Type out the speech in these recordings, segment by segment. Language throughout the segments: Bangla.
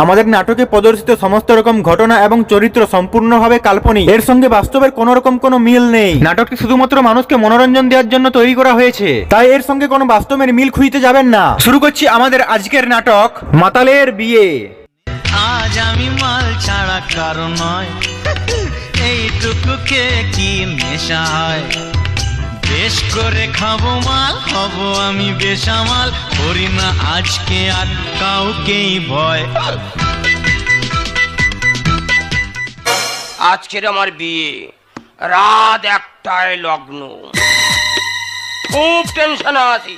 আমাদের নাটকে প্রদর্শিত সমস্ত রকম ঘটনা এবং চরিত্র সম্পূর্ণভাবে কাল্পনিক, এর সঙ্গে বাস্তবের কোন রকম কোনো মিল নেই। নাটকটি শুধুমাত্র মানুষকে মনোরঞ্জন দেওয়ার জন্য তৈরি করা হয়েছে, তাই এর সঙ্গে কোনো বাস্তবের মিল খুঁজতে যাবেন না। শুরু করছি আমাদের আজকের নাটক মাতালের বিয়ে। আজ আমি মাল ছাড়া কারণ নয়, এইটুকুকে কি নেশা হয়। বেশ করে খাবো মাল, হব আমি বেসামাল, করি না আজকে আর কাউকেই ভয়। আজকের আমার বিয়ে, রাত 1টায় লগ্ন। খুব টেনশনে আছি,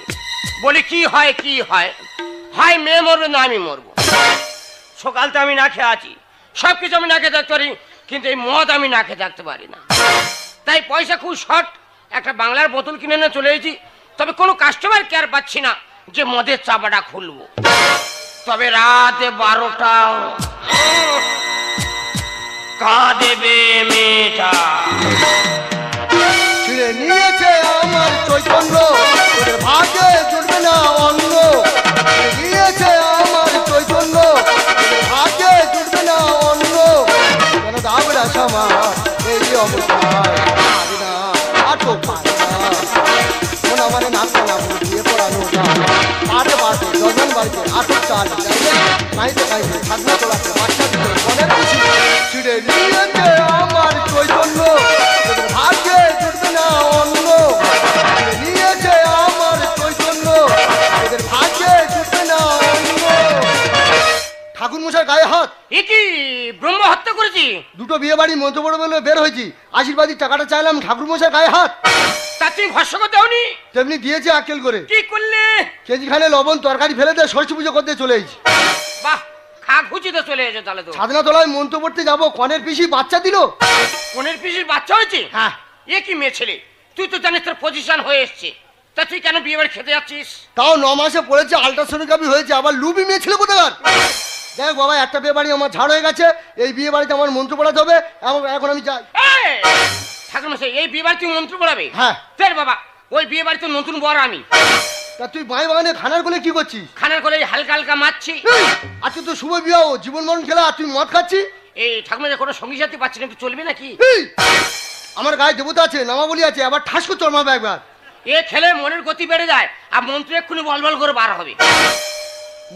বলি কি হয় কি হয়, হয় মেয়ে মরবে না আমি মরবো। সকাল তো আমি না খেয়ে আছি, সবকিছু আমি না খেয়ে থাকতে পারি, কিন্তু এই মদ আমি না খেয়ে থাকতে পারি না। তাই পয়সা খুব শর্ট, একটা বাংলার বোতল কিনে নিয়ে চলে এসেছি। তবে কোনো কাস্টমার কেয়ার পাচ্ছি না যে মদের চাপাটা খুলবো। তবে রাতে 12টা কাঁদেবে মেয়েটা। ছিঁড়ে নিয়েছে আমার চৈতন্য, ওদের ভাগ্যে জুটবে না অন্য। ছিঁড়ে নিয়েছে আমার চৈতন্য, ওদের ভাগ্যে জুটবে না অন্য। কেন দাবরা সমাজ এই অবস্থায় পারি না, আটক পারি না। মন আমারে নাচতে না দিয়ে পড়ানো পাটে পাটে দজন বাড়িতে আটক চাল কাইতে কাইতে খাজনা তোলাতে বাচ্চা দিতে অনেক খুশি। ছিঁড়ে নিয়েছে আমার চৈতন্য, ওদের ভাগ্যে জুটবে না অন্য। ছিঁড়ে নিয়েছে আমার চৈতন্য, ওদের ভাগ্যে জুটবে না অন্য। ঠাকুর মশাই গায়ে হাত। এ কি ব্রহ্ম হত্যা করেছি? দুটো বিয়ে বাড়ি মন্ত্র পড়ে বলে বের হয়েছি, আশীর্বাদী টাকাটা চাইলাম, ঠাকুর মশাই গায়ে হাত। তা তুমি ভস্য করতে হওনি? তেমনি দিয়েছে আক্কেল করে। কি করলে? কেজিখানে লবণ তরকারি ফেলে দিয়ে সরস্বতী পুজো করতে চলে এসেছি। বাহ, খা খুঁজিতে চলে এসো তাহলে তো। সাধনা তলায় মন্ত্র পড়তে যাবো, কনের পিসি বাচ্চা দিল। কোনের পিসির বাচ্চা হয়েছে? হ্যাঁ। এ কি মেয়ে ছেলে, তুই তো জানিস তোর পজিশন হয়ে এসছে, তা তুই কেন বিয়ে বাড়ি খেতে যাচ্ছিস? তাও 9 মাসে পড়েছে, আল্ট্রাসোনোগ্রাফি হয়েছে, আবার লুবি মেয়ে ছিল কোথাকার। দেখ বাবা, একটা বিয়ে বাড়ি আমার ঝাড় হয়ে গেছে, এই বিয়ে বাড়িতে আমার মন্ত্র পড়াতে হবে। এখন আমি যাই। ঠাকুর মশাই, এই বিয়ে বাড়ি তুমি মন্ত্র পড়াবে? হ্যাঁ। ফের বাবা, ওই বিয়ে বাড়িতে নতুন বর আমি। তা তুই বাই বাগানে খানার কোলে কি করছিস? খানার করে হালকা হালকা মারছি। আজকে তো শুভ বিবাহ, জীবন মরণ খেলা, আর তুই মদ খাচ্ছি। এই ঠাকুর মশাই, কোনো সঙ্গী সাথী পাচ্ছি না, একটু চলবে নাকি? আমার গায়ে দেবতা আছে, নামাবলি আছে, আবার ঠাস করে চড়মাবে একবার। এ খেলে মনের গতি বেড়ে যায়, আর মন্ত্র এক্ষুনি বলবল করে বার হবে।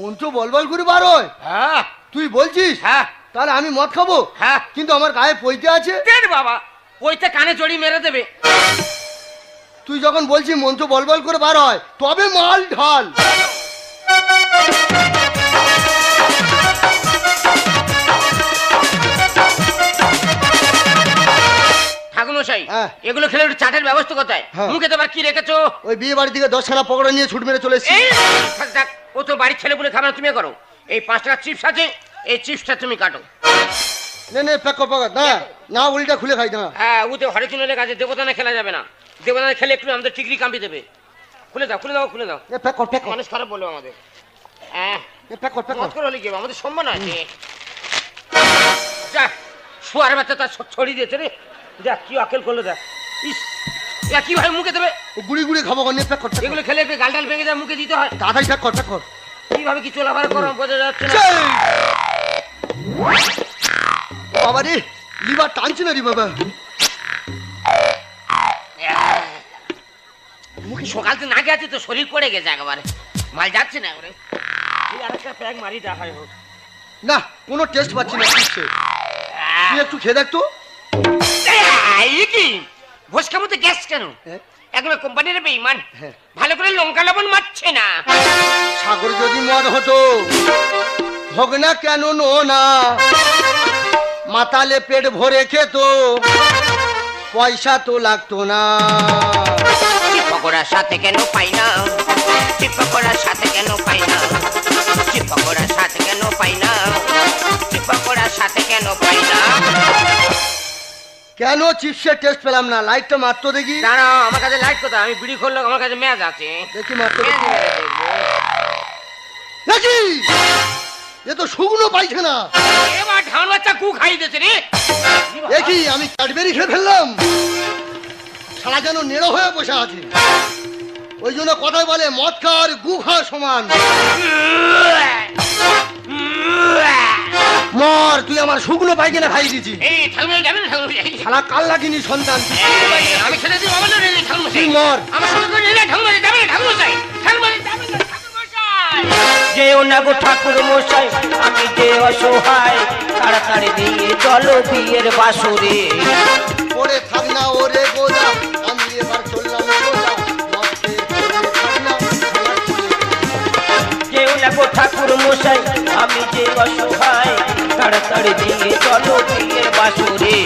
মন্ত্র বলবল করে বার হয়? হ্যাঁ। তুই বলছিস? হ্যাঁ। তাহলে আমি মদ খাবো? হ্যাঁ। কিন্তু আমার গায়ে পইতে আছে। ফের বাবা, ওইতে কানে জড়ি মেরে দেবে। তুই যখন বলছিস মন্ত্র বলবল করে বার হয়, তবে মাল ঢাল। ঠাকুরমশাই, হ্যাঁ। এগুলো খেলে একটু চাটের ব্যবস্থা কোথায়? হ্যাঁ। মুখে তো আবার কি রেখেছো? ওই বিয়ে বাড়ি থেকে 10খানা পকোড়া নিয়ে ছুট মেরে চলে এসেছি। এই থাক থাক, ও তো বাড়ির ছেলে বলে খাবে না, তুমি করো। এই 5 টাকার চিপস আছে, এই চিপসটা তুমি কাটো। নে নে, প্যাক কর প্যাক কর। না না, উল্টা খুলে খাই না। হ্যাঁ, ওতে হরিচুনের কাছে দেবতানে খেলা যাবে না, দেবতানে খেলে একটু আমাদের টিকরি কাম্পি দেবে। খুলে দাও খুলে দাও খুলে দাও, এ প্যাক কর প্যাক কর। মানুষ খারাপ বলবো আমাদের। হ্যাঁ, এ প্যাক কর প্যাক মত কর। করে হলে কি হবে, আমাদের সম্মান আছে। যা, শুয়ার বাচ্চা তার ছড়িয়ে দিয়েছে রে। যা, কি আকেল করলো দেখ। ইস, এ কি ভাই মুখে দেবে? ও গুড়ি গুড়ি খাবো, নে প্যাক কর। এগুলো খেলে একটু গালটাল ভেঙে যায়, মুখে দিতে হয়। তাড়াতাড়ি প্যাক কর প্যাক কর। কিভাবে কি চলাফেরা করো বোঝা যাচ্ছে না। বাবা রে, লিভার টানছে না রে বাবা। মুখে সকাল তো না গেছে তো শরীর পড়ে গেছে একেবারে, মাল যাচ্ছে না এবারে। আরেকটা প্যাক মারি দেখাই হোক। না, কোনো টেস্ট পাচ্ছি না কিচ্ছে। তুই একটু খেয়ে দেখ তো। এই কি ভোসকা মতো গ্যাস কেন? একবার কোম্পানির বেঈমান, ভালো করে লঙ্কা লবণ মারছে না। সাগর যদি মদ হতো, হোক না কেন না, মাতালে পেট ভরে খেত, পয়সা তো লাগতো না। পকোড়ার সাথে কেন পাই না, পকোড়ার সাথে কেন পাই না, পকোড়ার সাথে কেন পাই না, পকোড়ার সাথে কেন পাই না। কেন চিপসের টেস্ট পেলাম না? লাইটটা মারতো দেখি। দাঁড়াও, আমার কাছে লাইট কোথায়? আমি বিড়ি খুললো, আমার কাছে ম্যাচ আছে। দেখি মারতো দেখি। এ তো শুকনো পাইছে না। এবার ধান বাচ্চা গু খাই দিয়েছে রে। দেখি আমি ক্যাডবেরি খেয়ে ফেললাম। সারা যেন নেড়ো হয়ে বসে আছে। ওই জন্য কথায় বলে মদ খাওয়ার গু খাওয়া সমান। মর, তুই আমার শুকনো পায়খানা খাই দিছিস। এই ঠাকুর যাবে না ঠাকুর শালা কাল লাগিনি সন্তান। আমি ছেড়ে দিব আমার না ঠাকুর তুই মর। আমার সঙ্গে করে নিলে ঠাকুর যাবে না ঠাকুর যাই ঠাকুর যাবে না ঠাকুর মশাই। যেও না গো ঠাকুর মশাই, আমি যে অসহায়, তাড়াতাড়ি দিয়ে চলো বিয়ের বাসরে। পড়ে থাক না ওরে গোদা, আমি এবার চললাম গোদা, মরতে পড়ে থাক না আমার ছেলে। যেও না গো ঠাকুর মশাই, আমি যে অসহায়, তাড়াতাড়ি দিয়ে চলো বিয়ের বাসরে।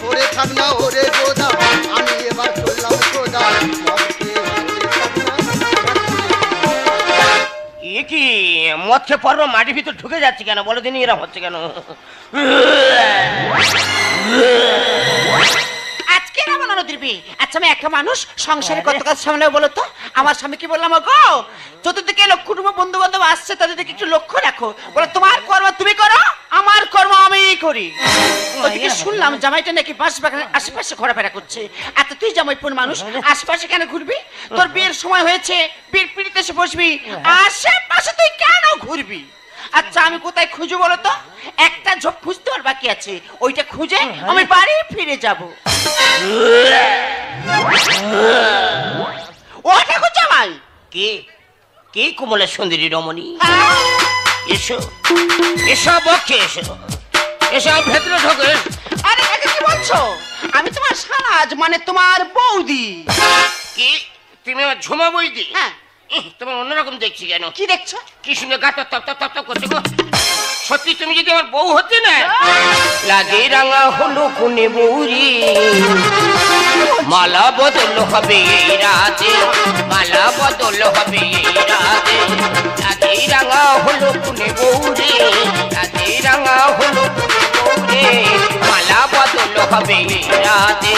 পড়ে থাক না ওরে গোদা, আমি এবার চললাম গোদা, মরতে পড়ে থাক না আমার ছেলে। এ কি মদ খেয়ে পর্ব মাটির ভিতর ঢুকে যাচ্ছে কেন বলো দিনই এরা হচ্ছে কেন? আজকে না বানানো দিবি। আচ্ছা আমি একটা মানুষ সংসারে কত কাজ সামনে বলো তো। আমার স্বামী কি বললাম গো, চতুর্দিকে লোক কুটুম্ব বন্ধু বান্ধব আসছে, তাদের দিকে একটু লক্ষ্য রাখো। বলো তোমার কর্ম তুমি করো, আমার কর্ম আমি করি। ওদিকে শুনলাম জামাইটা নাকি বাঁশ বাগানের আশেপাশে ঘোরাফেরা করছে। আচ্ছা তুই জামাইপুর মানুষ, আশেপাশে কেন ঘুরবি? তোর বিয়ের সময় হয়েছে, বিয়ের পিড়িতে এসে বসবি, আশেপাশে তুই কেন ঘুরবি? আচ্ছা আমি কোথায় খুঁজো বলো তো? একটা ঝোপ খুঁজতে আর বাকি আছে, ওইটা খুঁজে আমি বাড়ি ফিরে যাব। ও ঠাকুর জামাই, কে কে কোমলের সুন্দরী রমণী? এসো এসো বক্ষে এসো এসো ভেতরে ঢোকে। আরে একে কি বলছো? আমি তোমার সারাজ মানে তোমার বৌদি। কি তুমি আমার ঝুমা বই দি? হ্যাঁ। তোমার অন্যরকম দেখছি কেন? কি দেখছো? কি শুনে গা তপ তপ তপ তপ করছে গো। সত্যি তুমি যদি আমার বউ হতে না, লাগে রাঙা হলো কোনে বৌরি, মালা বদল হবে এই রাতে, মালা বদল হবে এই রাতে, লাগে রাঙা হলো কোনে বৌরি, লাগে রাঙা হলো কোনে বৌরি, মালা বদল হবে এই রাতে,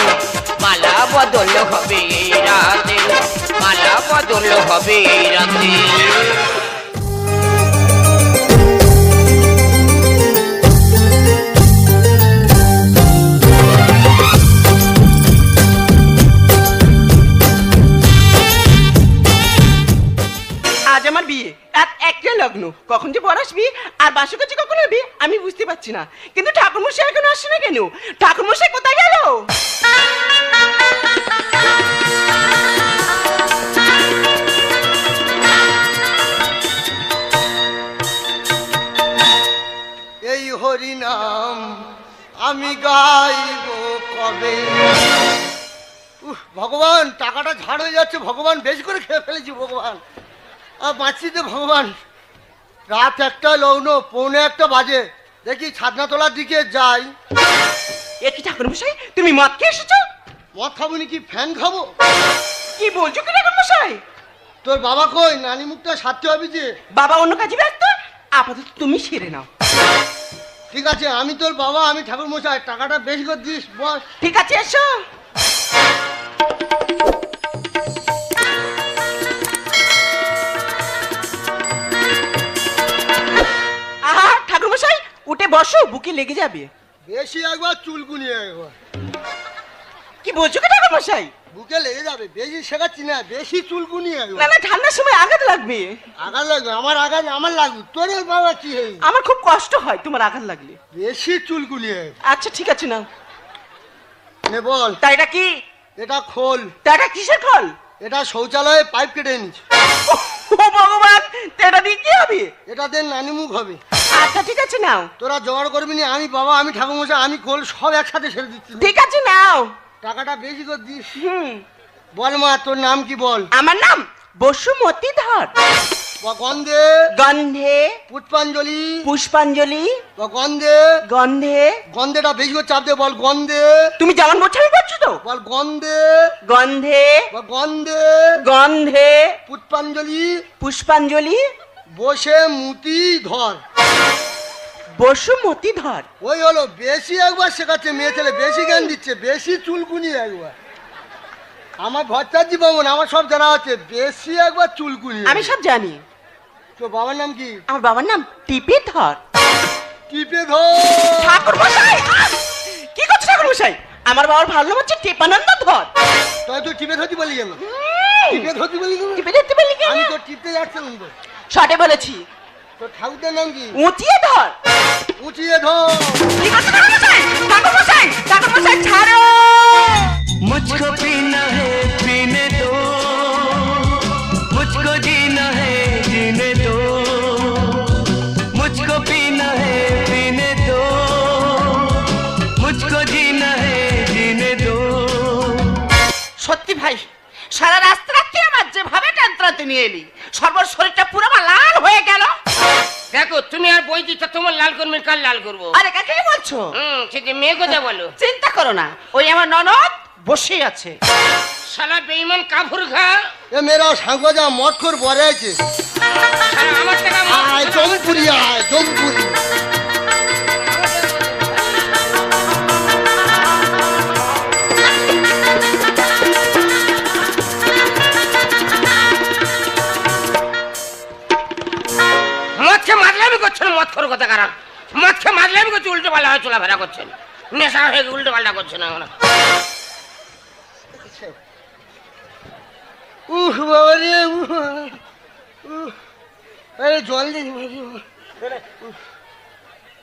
মালা বদল হবে এই রাতে, মালা বদল হবে এই রাতে। আজ আমার বিয়ে, রাত একটা লগ্ন, কখন যে বর আসবি আর বাসকাছে কখন হবে আমি বুঝতে পারছি না। কিন্তু ঠাকুরমশাই এখনো আসছে না কেন? ঠাকুরমশাই কোথায় গেল? এই হরি নাম আমি গাইব কবে। ভগবান, টাকাটা ঝাড় হয়ে যাচ্ছে ভগবান, বেশি করে খেয়ে ফেলেছি ভগবান, আর বাঁচছি তো ভগবান। রাত একটা লগ্ন, পৌনে একটা বাজে, দেখি ছাদনাতলার দিকে যাই। এ কি ঠাকুরমশাই, তুমি মদ খেয়ে এসেছো? মদ খাবো নাকি ফ্যান খাবো? কি বলছো কি ঠাকুরমশাই? তোর বাবা কই? নানি মুখটা সারতে হবে যে। বাবা অন্য কাজে ব্যস্ত, আপাতত তুমি সেরে নাও। ঠিক আছে, আমি তোর বাবা, আমি ঠাকুর মশাই, টাকাটা বেশি করে দিস বস। ঠিক আছে এসো। আহা ঠাকুরমশাই উঠে বসো, বুকে লেগে যাবে। বেশি একবার চুলকুনি একবার। কি বলছো কি ঠাকুরমশাই? বুকে লেগে যাবে, বেশি শেখাচ্ছি না, বেশি চুলকুনি না একবার। না, ঠান্ডার সময় আঘাত লাগবে। আঘাত লাগবে? আমার আঘাত আমার লাগবে, তোর বাবা কি হয়েছে? আমার খুব কষ্ট হয় তোমার আঘাত লাগলে। বেশি চুলকুনি একবার। আচ্ছা ঠিক আছে না। নে বল। তা এটা কি? এটা খোল। তা এটা কিসের খল? এটা শৌচালয়ে পাইপ কেটে এনেছি। ও ভগবান, তা এটা দিয়ে কি হবে? এটা দেন নানি মুখ হবে। আচ্ছা ঠিক আছে নাও। তোরা জোগাড় করবি না, আমি বাবা, আমি ঠাকুর মশাই, আমি খোল সব একসাথে সেরে দিচ্ছি। ঠিক আছে নাও। টাকাটা বেশি করে দিস। হুম। বল মা, তোর নাম কি বল? আমার নাম বসুমতী ধর। বা গন্ধে গন্ধে পুষ্পাঞ্জলি, পুষ্পাঞ্জলি, বা গন্ধে, গন্ধে। গন্ধেটা বেশি করে চাপ দে, বল গন্ধে, তুমি যেমন বলছো আমি বলছো তো। বল গন্ধে, গন্ধে বা গন্ধে গন্ধে পুষ্পাঞ্জলি, পুষ্পাঞ্জলি, বসে মুতি ধর। বসুমতী ধর। ওই হলো, বেশি একবার শেখাচ্ছে মেয়ে ছেলে, বেশি জ্ঞান দিচ্ছে, বেশি চুলকুনি একবার। আমার ভট্টাচার্য বাবন, আমার সব জানা আছে, বেশি একবার চুলকুনি। আমি সব জানি। তোর বাবার নাম কি? আমার বাবার নাম টিপে ধর। টিপে ধর। ঠাকুর মশাই, কি করছো ঠাকুর মশাই? আমার বাবার ভালো নাম হচ্ছে টিপানন্দ ধর। তাই তুই টিপে ধরতে বলি কেন? টিপে ধরতে বলি কেন? টিপে ধরতে পারলি কেন? আমি তো টিপতে যাচ্ছিলাম তো। শর্টে বলেছি। তোর ঠাকুরটার নাম কি? উঁচিয়ে ধর। উঁচিয়ে গুটিয়ে ধর। কি করছো ঠাকুরমশাই? ঠাকুরমশাই, ঠাকুরমশাই ছাড়ো। मुझको पीना है पीने दो, मुझको जीना है जीने दो, मुझको पीना है पीने दो, मुझको जीना है जीने दो। সত্যি ভাই, সারা রাস্তা তুই আমার যেভাবে টানতে নিয়ে এলি, সর্ব শরীরটা পুরো আমার লাল হয়ে গেল। দেখো তুমি আর বই দিচ্ছ, তোমার লাল করবে, কার লাল করবো? আরে কাকে বলছো? সেটি মেয়ে কথা বলো। চিন্তা করো না, ওই আমার ননদ বসে আছে। শালা বেঈমান কাফুর খা। এ মেয়েরা সাঙ্গজা মটখোর বরে আছে। শালা আমার টাকা আয় জমপুরি, আয় জমপুরি। মদ খেয়ে মাতলামি করছেন, মদ খোর কথা কারণ মদ খেয়ে মাতলামি করছে, উল্টো পাল্টা হয়ে চলাফেরা করছেন, নেশা হয়ে উল্টো পাল্টা করছেন। আমরা বাবা রে, আরে জল দে।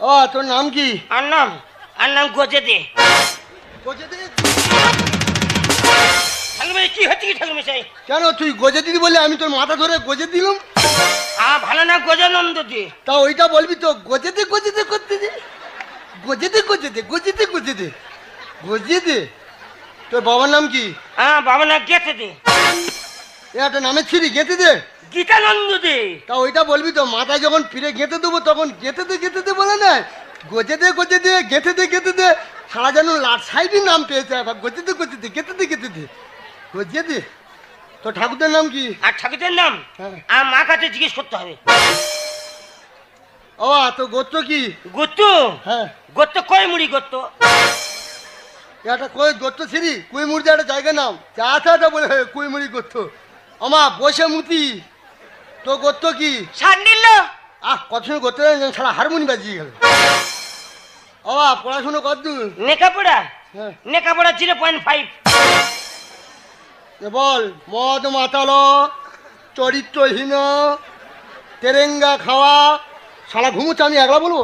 ও তোর নাম কি? আর নাম গজে দে। ঠাকুর কি হচ্ছে কি ঠাকুর মশাই? কেন তুই গজে দিদি বলে আমি তোর মাথা ধরে গজে দিলাম? ভালো না গজানন্দ দে। তা ওইটা বলবি তো, গজে দে গজে দে করতে দে, গজে দে গজে দে গজে দে গজে দে গজে দে। তোর বাবার নাম কি? বাবা না গেতে দে। একটা নামের ছিড়ি গেঁথে দে। গীতানন্দ দে। তা ওইটা বলবি তো, মাথায় যখন ফিরে গেঁথে দেবো তখন গেঁথে দে বলে না, গজে দে গেঁথে দে। সারা যেন লাট সাইডই নাম পেয়েছে, আবার গজে দে গেঁথে দে গজে দে। তো ঠাকুরদের নাম কি? আর ঠাকুরের নাম মা কাছে জিজ্ঞেস করতে হবে। ও তো গোত্র কি? গোত্র? হ্যাঁ গোত্র কয় মুড়ি গোত্র। একটা কই গোত্র ছিড়ি কুইমুড়ি একটা জায়গার নাম, চাটা বলে কুইমুড়ি গোত্র। আমা বসে মুতি, তো গোত্র কি? সান্ডিল্য। কত সময় গোত্র সারা হারমোনি বাজিয়ে গেল। ও পড়াশুনো কতদূর? নেকাপড়া? হ্যাঁ। নেকাপড়া 0.5। বল, মদ মাতালো, চরিত্রহীন, তেরেঙ্গা খাওয়া, সারা ঘুমোচ্ছ, আমি একলা বলবো?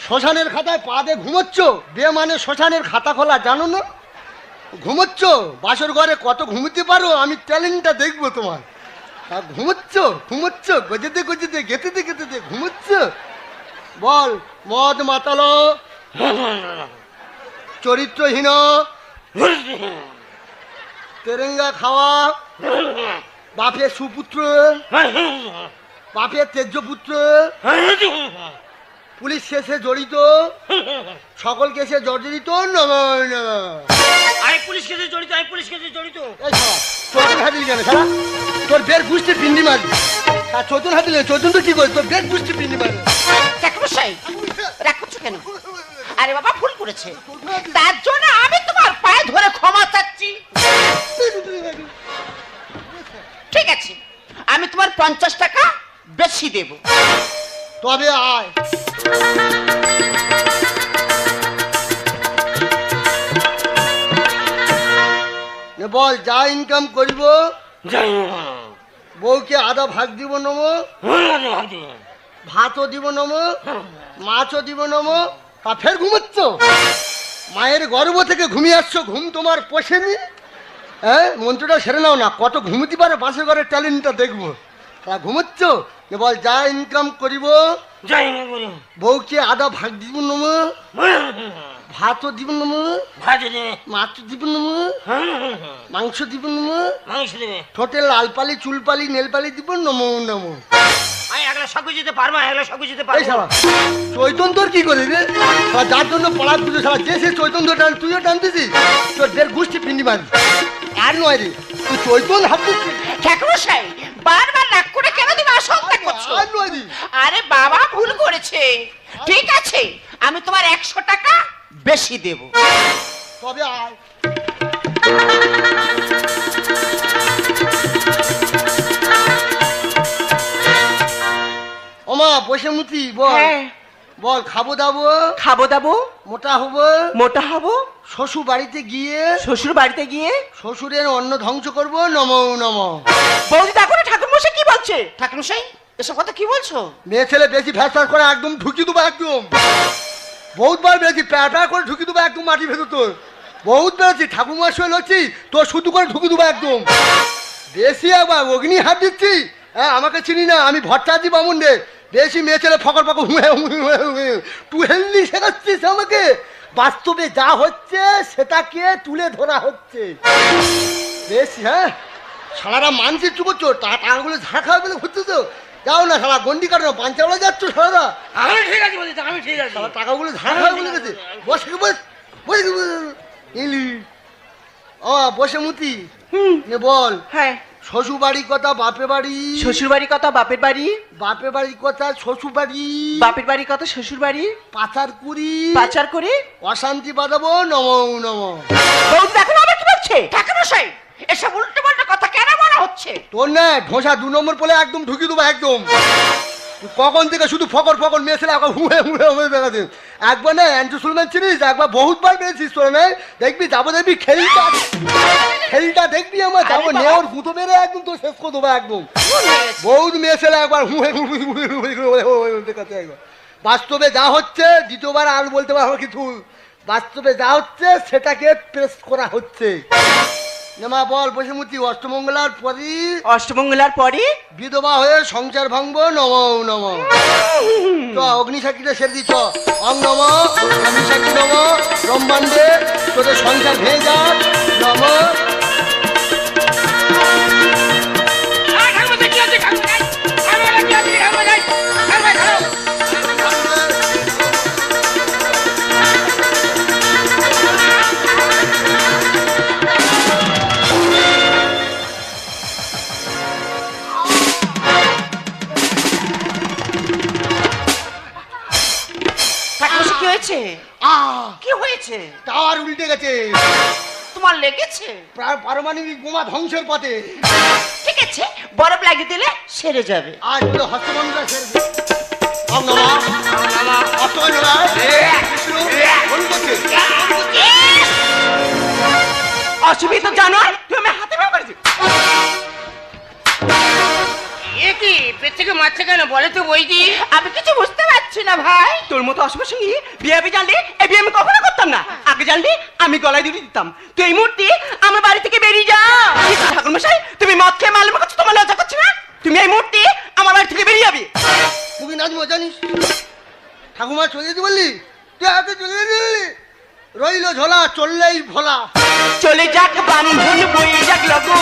শ্মশানের খাতায় পা দিয়ে ঘুমোচ্ছ, বে মানে শ্মশানের খাতা খোলা, জানো না? ঘুমোচ্ছ বাসর ঘরে, কত ঘুমোতে পারো আমি ট্যালেন্টটা দেখবো তোমার। আর ঘুমোচ্ছ গজে দে গেঁথে দে ঘুমোচ্ছ। বল, মদ মাতালো, চরিত্রহীন, তেরেঙ্গা খাওয়া, বাপের সুপুত্র, বাপের তেজ্য পুত্র, পুলিশ কেসে জড়িত, সকল কেসে জর্জরিত। আমি পুলিশ কেসে জড়িত। চৈতন হাতিল কেন সারা? তোর বের গুষ্টি পিন্ডি মারবি। আর চৈতন হাতিল চৈতন তো কি করে, তোর বের গুষ্টি পিন্ডি মারবি। ঠাকুরমশাই, রাখছো কেন? আরে বাবা, ভুল করেছে, তার জন্য আমি তোমার পায়ে ধরে ক্ষমা চাচ্ছি। ঠিক আছে, আমি তোমার 50 টাকা বেশি দেব। তবে আয়। বল, যা ইনকাম করিব বউকে আধা ভাগ দিব নম, ভাতও দিব নম, মাছও দিব নম। তা ফের ঘুমোচ্ছ? মায়ের গর্ভ থেকে ঘুমিয়ে আসছো, ঘুম তোমার পোষেনি? হ্যাঁ, মন্ত্রটা সেরে নাও না, কত ঘুমোতে পারে বাসে ঘরের ট্যালেন্টটা দেখবো। তা ঘুমোচ্ছ? বল, যা ইনকাম করিব বউকে আধা ভাগ দিব নম, ভাতও দিব নম, মাছ দিব নম, মাংস দিব নম, ঠোঁটে লাল পালি, চুল পালি, নেল পালি দিব নম নম। চৈতন তোর কি করে রে? যার জন্য পড়া পুজো সারা যে সে চৈতন তো টান, তুইও টানতেছিস, তোর দের গোষ্ঠী পিন্ডি মারবি। আর নয় রে, তুই চৈতন হাঁটতেছিস। ঠাকুরমশাই, বারবার রাগ করে কেন তুমি অসম্মান করছো? আর নয় রে। আরে বাবা ভুল করেছে। ঠিক আছে, আমি তোমার 100 টাকা বেশি দেব। তবে আয়। ওমা বসে মুতি, বল বল, খাবো দাবো, মোটা হবো, শ্বশুর বাড়িতে গিয়ে শ্বশুরের অন্ন ধ্বংস করবো, নম নম। বৌদি দেখো না ঠাকুরমশাই কি বলছে। ঠাকুরমশাই, এসব কথা কি বলছো? মেয়ে ছেলে বেশি ফ্যাসার করে একদম ঢুকি দেবো একদম। বহুতবার বেশি প্যাটা করে ঢুকি দেবো একদম মাটির ভেতর তোর। বহুত বেড়েছি ঠাকুরমার সঙ্গে লড়ছি তোর শুধু করে ঢুকি দেবো একদম। বেশি একবার অগ্নি হাত দিচ্ছি। হ্যাঁ আমাকে চিনি না, আমি ভট্টাচার্য বামুন রে। বেশি মেয়ে ছেলে ফকর ফকর টু হেলদি শেখাচ্ছিস আমাকে। বাস্তবে যা হচ্ছে সেটাকে তুলে ধরা হচ্ছে বেশি। হ্যাঁ সারারা মানছি চুপ করছো, টাকাগুলো ঝাড়া খাওয়া বলে ঘুরছো তো। যাও না সারা গন্ডি কাটানো পাঞ্চাওয়ালা যাচ্ছ সারারা। আমি ঠিক আছে বলি, আমি ঠিক আছে। সারা টাকাগুলো ঝাড়া খাওয়া বলে গেছে। বসে বস বসে এলি বসে মুতি নে বল। হ্যাঁ, শ্বশুর বাড়ির কথা বাপের বাড়ি, শ্বশুর বাড়ির কথা বাপের বাড়ি, বাপের বাড়ির কথা শ্বশুর বাড়ি, বাপের বাড়ির কথা শ্বশুর বাড়ি, পাচার করি পাচার করে অশান্তি বাঁধাবো নম নম। বউ দেখো না আমার কি বলছে? ঠাকুরমশাই এসব উল্টো পাল্টা কথা কেন বলা হচ্ছে? তোর না ঢোসা 2 নম্বর বলে একদম ঢুকি দেবো একদম। কখন থেকে শুধু ফকর ফকর মেয়ে ছেলে এখন হুয়ে হুয়ে হুয়ে বেড়াতে। একবার না অ্যান্টি সুলমান চিনিস, একবার বহুতবার পেয়েছিস তোরা না। দেখবি যাবো দেখবি খেলটা খেলটা দেখবি আমার যাবো নেওয়ার গুঁতো মেরে একদম তো শেষ করে দেবো একদম। বহুত মেয়ে ছেলে একবার হুয়ে দেখাতে একবার। বাস্তবে যা হচ্ছে দ্বিতীয়বার আর বলতে পারবো কিছু। বাস্তবে যা হচ্ছে সেটাকে প্রেস করা হচ্ছে। নেমা বল বসে মুতি অষ্টমঙ্গলার পরই অষ্টমঙ্গলার পরে বিধবা হয়ে সংসার ভাঙবো নম নম। চ অগ্নিসাক্ষীটা সেরে দিচ্ছ অং নম অগ্নিসাক্ষী নম ব্রহ্মাণ্ডে তোদের সংসার ভেঙে যাক নম। ঠাকুরমশাই কি হয়েছে? আহ কি হয়েছে? টাওয়ার উল্টে গেছে। তোমার লেগেছে? পারমাণবিক বোমা ধ্বংসের পথে। ঠিক আছে, বরফ লাগিয়ে দিলে সেরে যাবে। আজ বলে হস্তমন্ত্রা সেরে দে। অং নম অষ্টমঙ্গলা ফোন করছে। অসুবিধা জানোয়ার তুমি আমি হাতে ভেঙে পড়েছি। এ কি পেট থেকে মারছে কেন বলে তো বইদি? আমি কিছু বুঝতে পারছি না ভাই। তোর মতো অশুভ সঙ্গী বিয়ে আমি জানলে এই বিয়ে আমি কখনো করতাম না। আগে জানলে আমি গলায় দড়ি দিতাম। তুই এই মুহূর্তে আমার বাড়ি থেকে বেরিয়ে যা। ঠাকুরমশাই তুমি মদ খেয়ে মালুম করছো, তোমার লজ্জা করছে না? তুমি এই মুহূর্তে আমার বাড়ি থেকে বেরিয়ে যাবে। তুই নাচবো জানিস? ঠাকুমা চলে যেতে বললি, তুই আগে চলে যেতে বললি। রইল ঝোলা চললেই ভোলা। চলে যাক বান্ধন বই যাক লগন।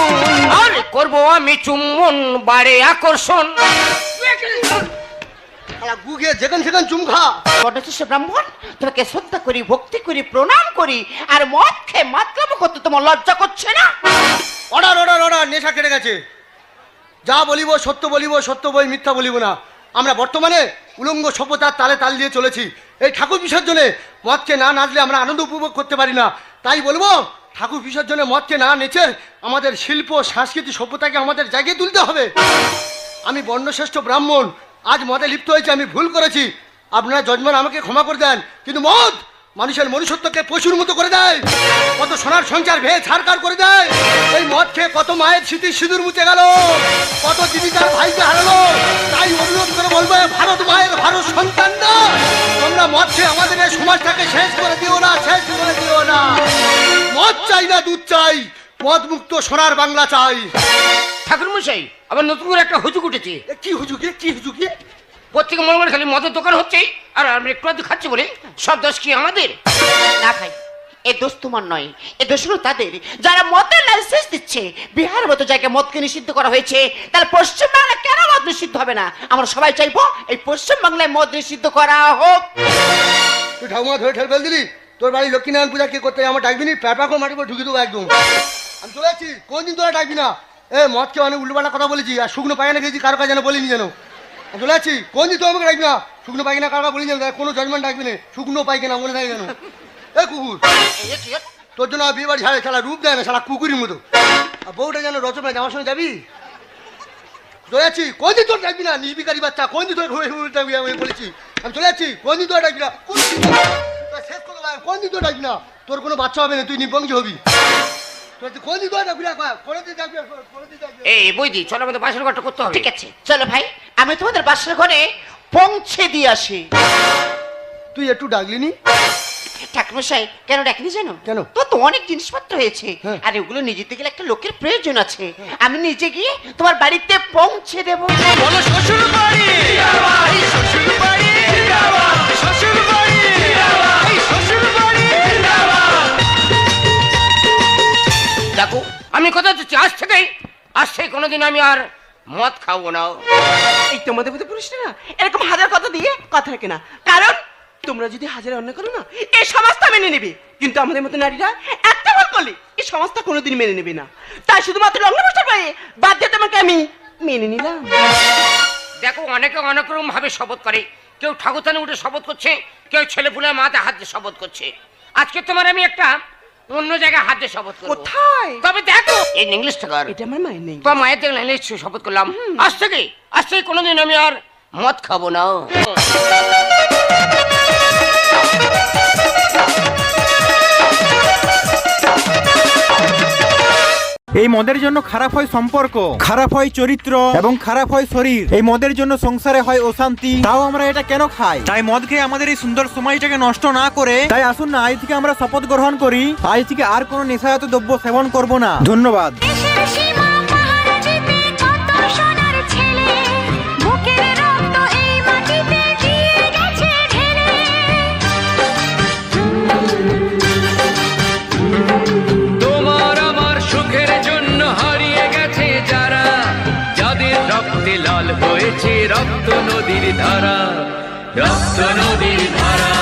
আর করবো আমি চুম্বন বাড়ে আকর্ষণ। গুগে যেখান সেখান চুমখা। বটশিষ্য ব্রাহ্মণ, তোমাকে শ্রদ্ধা করি, ভক্তি করি, প্রণাম করি, আর মদ খেয়ে মাতলামো করতে তোমার লজ্জা করছে না? অর্ডার অর্ডার অর্ডার, নেশা কেটে গেছে। যা বলিব সত্য বলিব, সত্য বই মিথ্যা বলিব না। আমরা বর্তমানে উলঙ্গ সভ্যতার তালে তাল দিয়ে চলেছি। এই ঠাকুর বিসর্জনে মদকে না নাচলে আমরা আনন্দ উপভোগ করতে পারি না। তাই বলবো ঠাকুর বিসর্জনে মদকে না নেচে আমাদের শিল্প সংস্কৃতি সভ্যতাকে আমাদের জায়গায় তুলতে হবে। আমি বর্ণশ্রেষ্ঠ ব্রাহ্মণ, আজ মদে লিপ্ত হয়েছে, আমি ভুল করেছি। আপনারা যজমান আমাকে ক্ষমা করে দেন। কিন্তু মদ মানুষের মনুষ্যত্বকে পশুর মতো করে দেয়, কত সোনার সংসার ভেয়ে ছাড়কার করে দেয়। এই মদ খেয়ে কত মায়ের স্মৃতি সিঁদুর মুছে গেল, কত দিদি তার ভাইকে হারালো। তাই অনুরোধ করে বলবো, ভারত মায়ের ভারত সন্তান না, তোমরা মদ খেয়ে আমাদের এই সমাজটাকে শেষ করে দিও না, শেষ করে দিও না। মদ চাই না দুধ চাই, মদ মুক্ত সোনার বাংলা চাই। ঠাকুরমশাই আবার নতুন করে একটা হুজুক উঠেছে। এ কি হুজুকে, কি হুজুকে? প্রত্যেকে মনে মনে খালি মদের দোকান হচ্ছেই, আর আমরা একটু আধটু খাচ্ছি বলে সব দোষ কি আমাদের? না ভাই, এ দোষ তোমার নয়, এ দোষ হলো তাদের যারা মদের লাইসেন্স দিচ্ছে। বিহারের মতো জায়গায় মদকে নিষিদ্ধ করা হয়েছে, তাহলে পশ্চিমবাংলায় কেন মদ নিষিদ্ধ হবে না? আমরা সবাই চাইবো এই পশ্চিমবাংলায় মদ নিষিদ্ধ করা হোক। তুই ঠাকুমা ধরে ঠেল ফেল দিলি। তোর বাড়ি লক্ষ্মীনারায়ণ পূজা কে করতে আমার ডাকবি নি? প্যাপাকে মাটি করে ঢুকে দেবো একদম। আমি চলে যাচ্ছি, কোনদিন তোরা ডাকবি না। এ মদ খেয়ে অনেক উল্টোপাল্টা কথা বলেছি, আর শুকনো পায়খানা খেয়েছি কারো কাছে যেন বলিনি যেন। আমি চলে যাচ্ছি, কোনদিন তো আমাকে ডাকবি না। শুকনো পায়খানা কারো বলি যেন, কোনো জজমেন্ট ডাকবি না। শুকনো পায়খানা মনে থাকে যেন। এ কুকুর, তোর জন্য বিয়ে বাড়ি ছাড়ে, সারা রূপ দেয় না, সারা কুকুরের মতো। আর বউটা যেন রচনা যাওয়ার সময় যাবি। চলে যাচ্ছি, কোনদিন তোর ডাকবি না। নির্বিকারী বাচ্চা, কোনদিন তোর ডাকবি আমি বলেছি। আমি চলে যাচ্ছি, কোনদিন তোর ডাকবি না। শেষ করে কোনদিন তোর ডাকবি না। তোর কোনো বাচ্চা হবে না, তুই নিবংশ হবি। কোনদিন তোর ডাকবি না, কোনদিন ডাকবি, কোনদিন ডাকবি। এই বইদি চলো আমাদের বাসের ঘরটা করতে হবে। ঠিক আছে, চলো ভাই আমি তোমাদের বাসার ঘরে পৌঁছে দিয়ে আসি। তুই একটু ডাকলিনি? ঠাকুরমশাই কেন ডাকিনি জানো? কেন? তো অনেক জিনিসপত্র হয়েছে, হ্যাঁ। আর এগুলো নিয়ে যেতে গেলে একটা লোকের প্রয়োজন আছে। আমি নিজে গিয়ে তোমার বাড়িতে পৌঁছে দেবো। বলো শ্বশুর বাড়ি, এই শ্বশুর বাড়ি, শ্বশুর বাড়ি, এই শ্বশুর বাড়ি। দেখো আমি কথা দিচ্ছি, আজ থেকে কোনোদিন আমি আর মদ খাবো না। এই তোমাদের মধ্যে পুরুষরা না এরকম হাজার কথা দিয়ে কথা রাখে না, কারণ তোমরা যদি হাজার অন্য করো না এই সমাজটা মেনে নেবে, কিন্তু আমাদের মতো নারীরা একটা ভুল করলে এই সমাজটা কোনোদিন মেনে নেবে না। তাই শুধুমাত্র লগ্ন বসার পরে বাদ দিয়ে তোমাকে আমি মেনে নিলাম। দেখো অনেকে অনেক রকম ভাবে শপথ করে, কেউ ঠাকুরথানে উঠে শপথ করছে, কেউ ছেলেপুলের মাথায় হাত দিয়ে শপথ করছে। আজকে তোমার আমি একটা অন্য জায়গায় হাত দিয়ে শপথ করবো। কোথায়? তবে দেখো এই ইংলিশটা কর, এটা আমার মায়ের নেই। তোমার মায়ের দেখলে ইংলিশ শপথ করলাম, আজ থেকে কোনোদিন আমি আর মদ খাবো না। এই মদের জন্য খারাপ হয় সম্পর্ক, খারাপ হয় চরিত্র এবং খারাপ হয় শরীর। এই মদের জন্য সংসারে হয় অশান্তি, তাও আমরা এটা কেন খাই? তাই মদ খেয়ে আমাদের এই সুন্দর সময়টাকে নষ্ট না করে তাই আসুন না আজ থেকে আমরা শপথ গ্রহণ করি, আজ থেকে আর কোনো নেশাজাত দ্রব্য সেবন করব না। ধন্যবাদ। দেশের সীমা মহারাজীতে কত সোনার ছেলে, বুকের রক্ত এই মাটিতে দিয়ে গেছে ঢেলে। তোমার আমার সুখের জন্য হারিয়ে গেছে যারা, যাদের রক্তে লাল হয়েছে রক্ত নদীর ধারা, রক্ত নদীর ধারা।